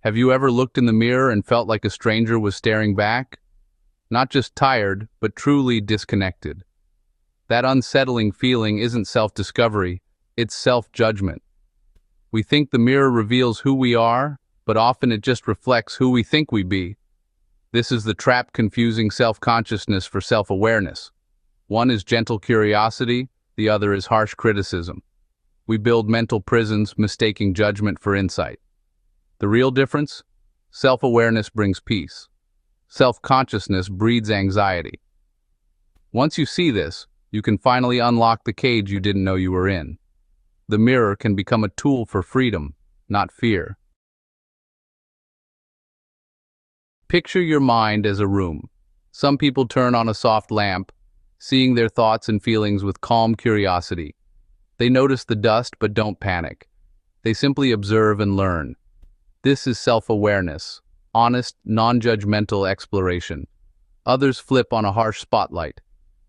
Have you ever looked in the mirror and felt like a stranger was staring back? Not just tired, but truly disconnected. That unsettling feeling isn't self-discovery, it's self-judgment. We think the mirror reveals who we are, but often it just reflects who we think we be. This is the trap confusing self-consciousness for self-awareness. One is gentle curiosity, the other is harsh criticism. We build mental prisons, mistaking judgment for insight. The real difference? Self-awareness brings peace. Self-consciousness breeds anxiety. Once you see this, you can finally unlock the cage you didn't know you were in. The mirror can become a tool for freedom, not fear. Picture your mind as a room. Some people turn on a soft lamp, seeing their thoughts and feelings with calm curiosity. They notice the dust but don't panic. They simply observe and learn. This is self-awareness, honest, non-judgmental exploration. Others flip on a harsh spotlight,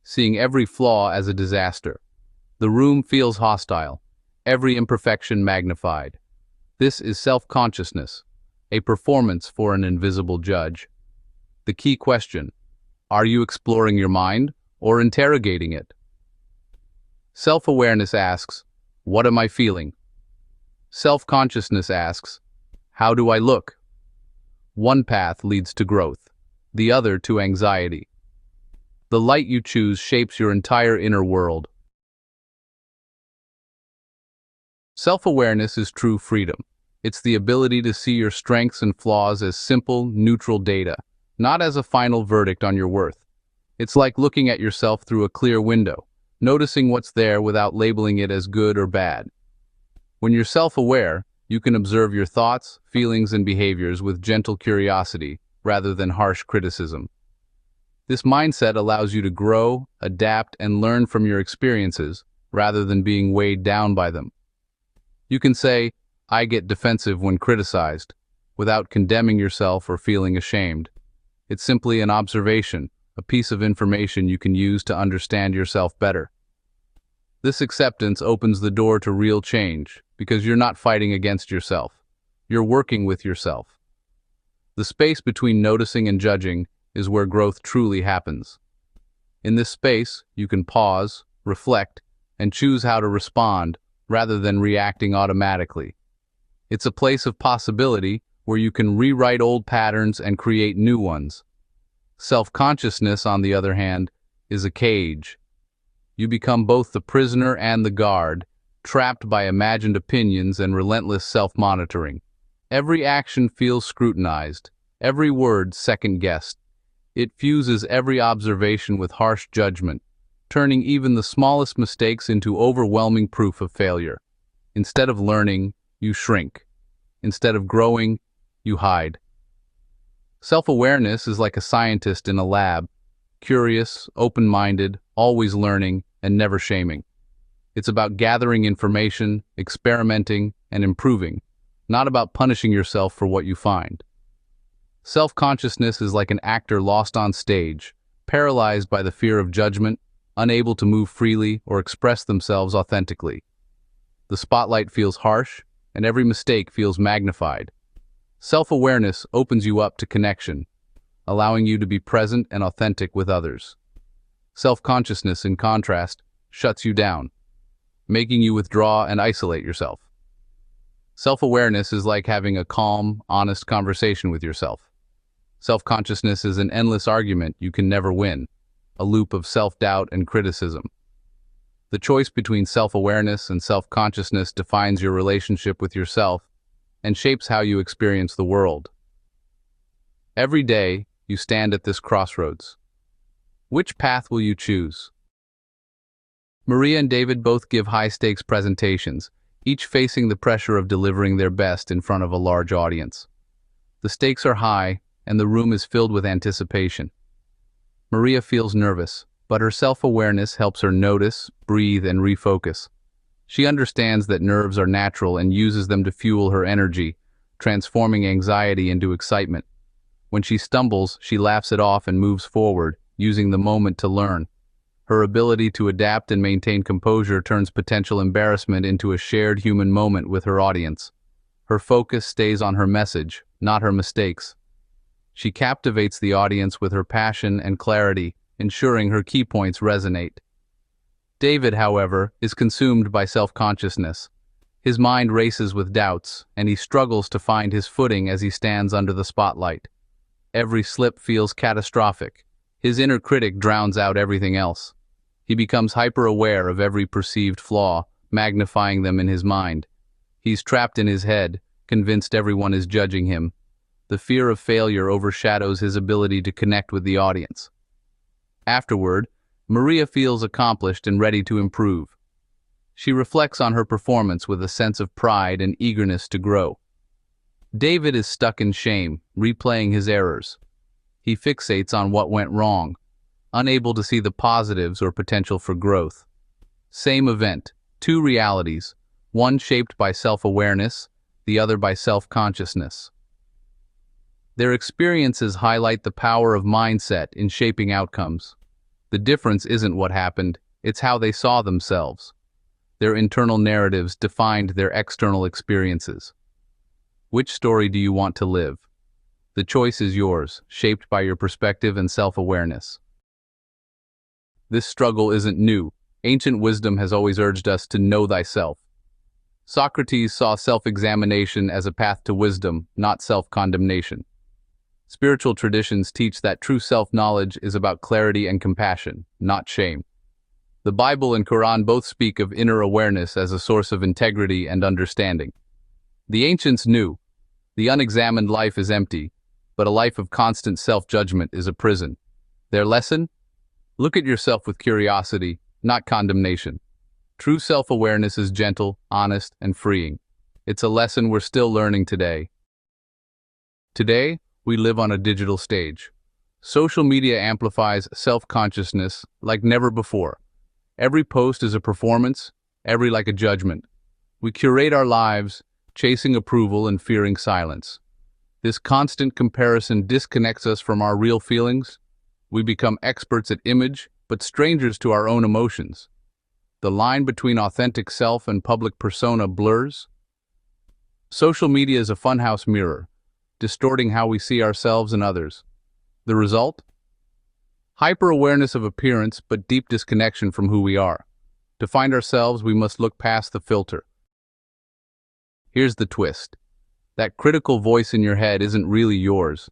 seeing every flaw as a disaster. The room feels hostile, every imperfection magnified. This is self-consciousness, a performance for an invisible judge. The key question: are you exploring your mind or interrogating it? Self-awareness asks, what am I feeling? Self-consciousness asks, how do I look? One path leads to growth, the other to anxiety. The light you choose shapes your entire inner world. Self-awareness is true freedom. It's the ability to see your strengths and flaws as simple, neutral data, not as a final verdict on your worth. It's like looking at yourself through a clear window, noticing what's there without labeling it as good or bad. When you're self-aware, you can observe your thoughts, feelings, and behaviors with gentle curiosity rather than harsh criticism. This mindset allows you to grow, adapt, and learn from your experiences rather than being weighed down by them. You can say, I get defensive when criticized, without condemning yourself or feeling ashamed. It's simply an observation, a piece of information you can use to understand yourself better. This acceptance opens the door to real change, because you're not fighting against yourself. You're working with yourself. The space between noticing and judging is where growth truly happens. In this space, you can pause, reflect, and choose how to respond rather than reacting automatically. It's a place of possibility where you can rewrite old patterns and create new ones. Self-consciousness, on the other hand, is a cage. You become both the prisoner and the guard, trapped by imagined opinions and relentless self-monitoring. Every action feels scrutinized, every word second-guessed. It fuses every observation with harsh judgment, turning even the smallest mistakes into overwhelming proof of failure. Instead of learning, you shrink. Instead of growing, you hide. Self-awareness is like a scientist in a lab, curious, open-minded, always learning, and never shaming. It's about gathering information, experimenting, and improving, not about punishing yourself for what you find. Self-consciousness is like an actor lost on stage, paralyzed by the fear of judgment, unable to move freely or express themselves authentically. The spotlight feels harsh, and every mistake feels magnified. Self-awareness opens you up to connection, allowing you to be present and authentic with others. Self-consciousness, in contrast, shuts you down, making you withdraw and isolate yourself. Self-awareness is like having a calm, honest conversation with yourself. Self-consciousness is an endless argument you can never win, a loop of self-doubt and criticism. The choice between self-awareness and self-consciousness defines your relationship with yourself and shapes how you experience the world. Every day, you stand at this crossroads. Which path will you choose? Maria and David both give high-stakes presentations, each facing the pressure of delivering their best in front of a large audience. The stakes are high, and the room is filled with anticipation. Maria feels nervous, but her self-awareness helps her notice, breathe, and refocus. She understands that nerves are natural and uses them to fuel her energy, transforming anxiety into excitement. When she stumbles, she laughs it off and moves forward, using the moment to learn. Her ability to adapt and maintain composure turns potential embarrassment into a shared human moment with her audience. Her focus stays on her message, not her mistakes. She captivates the audience with her passion and clarity, ensuring her key points resonate. David, however, is consumed by self-consciousness. His mind races with doubts, and he struggles to find his footing as he stands under the spotlight. Every slip feels catastrophic. His inner critic drowns out everything else. He becomes hyper-aware of every perceived flaw, magnifying them in his mind. He's trapped in his head, convinced everyone is judging him. The fear of failure overshadows his ability to connect with the audience. Afterward, Maria feels accomplished and ready to improve. She reflects on her performance with a sense of pride and eagerness to grow. David is stuck in shame, replaying his errors. He fixates on what went wrong, unable to see the positives or potential for growth. Same event, two realities, one shaped by self-awareness, the other by self-consciousness. Their experiences highlight the power of mindset in shaping outcomes. The difference isn't what happened, it's how they saw themselves. Their internal narratives defined their external experiences. Which story do you want to live? The choice is yours, shaped by your perspective and self-awareness. This struggle isn't new. Ancient wisdom has always urged us to know thyself. Socrates saw self-examination as a path to wisdom, not self-condemnation. Spiritual traditions teach that true self-knowledge is about clarity and compassion, not shame. The Bible and Quran both speak of inner awareness as a source of integrity and understanding. The ancients knew, the unexamined life is empty, but a life of constant self-judgment is a prison. Their lesson? Look at yourself with curiosity, not condemnation. True self-awareness is gentle, honest, and freeing. It's a lesson we're still learning today. Today, we live on a digital stage. Social media amplifies self-consciousness like never before. Every post is a performance, every like a judgment. We curate our lives, chasing approval and fearing silence. This constant comparison disconnects us from our real feelings. We become experts at image, but strangers to our own emotions. The line between authentic self and public persona blurs. Social media is a funhouse mirror, distorting how we see ourselves and others. The result? Hyper-awareness of appearance, but deep disconnection from who we are. To find ourselves, we must look past the filter. Here's the twist. That critical voice in your head isn't really yours.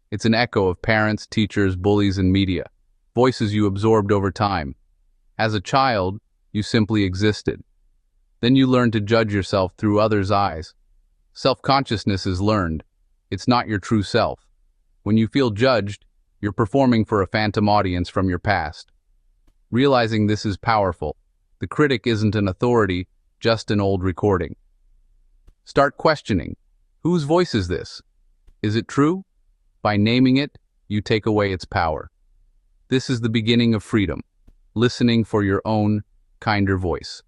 It's an echo of parents, teachers, bullies, and media. Voices you absorbed over time. As a child, you simply existed. Then you learned to judge yourself through others' eyes. Self-consciousness is learned. It's not your true self. When you feel judged, you're performing for a phantom audience from your past. Realizing this is powerful. The critic isn't an authority, just an old recording. Start questioning. Whose voice is this? Is it true? By naming it, you take away its power. This is the beginning of freedom. Listening for your own, kinder voice.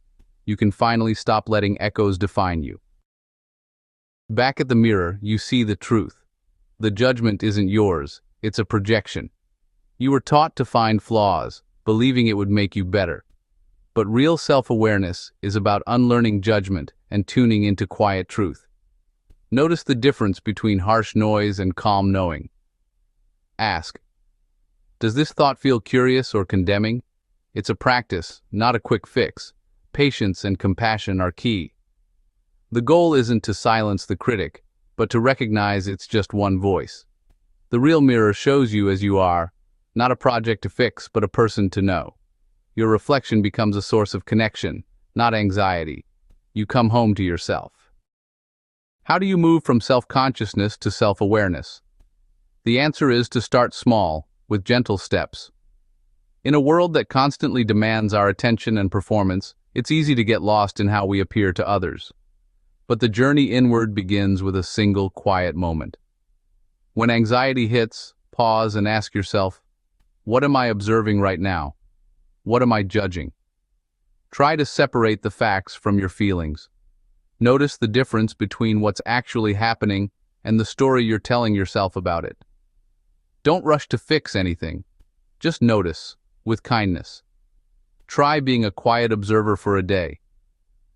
You can finally stop letting echoes define you. Back at the mirror, you see the truth. The judgment isn't yours, it's a projection. You were taught to find flaws, believing it would make you better. But real self-awareness is about unlearning judgment and tuning into quiet truth. Notice the difference between harsh noise and calm knowing. Ask, does this thought feel curious or condemning? It's a practice, not a quick fix. Patience and compassion are key. The goal isn't to silence the critic, but to recognize it's just one voice. The real mirror shows you as you are, not a project to fix, but a person to know. Your reflection becomes a source of connection, not anxiety. You come home to yourself. How do you move from self-consciousness to self-awareness? The answer is to start small, with gentle steps. In a world that constantly demands our attention and performance, it's easy to get lost in how we appear to others. But the journey inward begins with a single quiet moment. When anxiety hits, pause and ask yourself, what am I observing right now? What am I judging? Try to separate the facts from your feelings. Notice the difference between what's actually happening and the story you're telling yourself about it. Don't rush to fix anything. Just notice, with kindness. Try being a quiet observer for a day.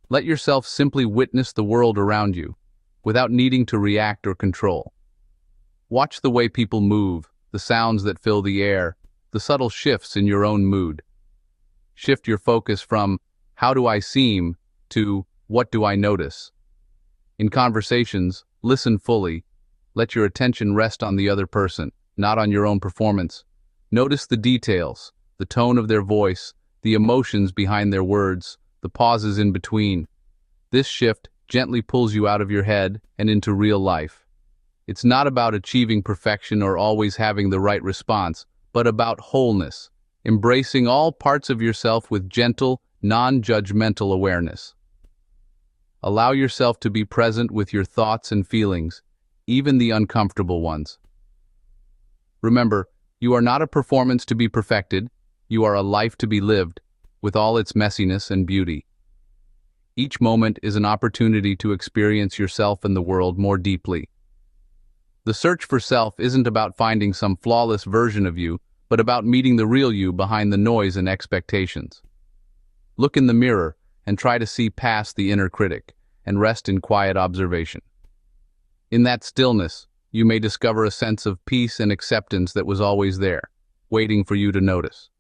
Let yourself simply witness the world around you, without needing to react or control. Watch the way people move, the sounds that fill the air, the subtle shifts in your own mood. Shift your focus from, how do I seem, to, what do I notice? In conversations, listen fully. Let your attention rest on the other person, not on your own performance. Notice the details, the tone of their voice, the emotions behind their words, the pauses in between. This shift gently pulls you out of your head and into real life. It's not about achieving perfection or always having the right response, but about wholeness, embracing all parts of yourself with gentle, non-judgmental awareness. Allow yourself to be present with your thoughts and feelings, even the uncomfortable ones. Remember, you are not a performance to be perfected, you are a life to be lived, with all its messiness and beauty. Each moment is an opportunity to experience yourself and the world more deeply. The search for self isn't about finding some flawless version of you, but about meeting the real you behind the noise and expectations. Look in the mirror and try to see past the inner critic, and rest in quiet observation. In that stillness, you may discover a sense of peace and acceptance that was always there, waiting for you to notice.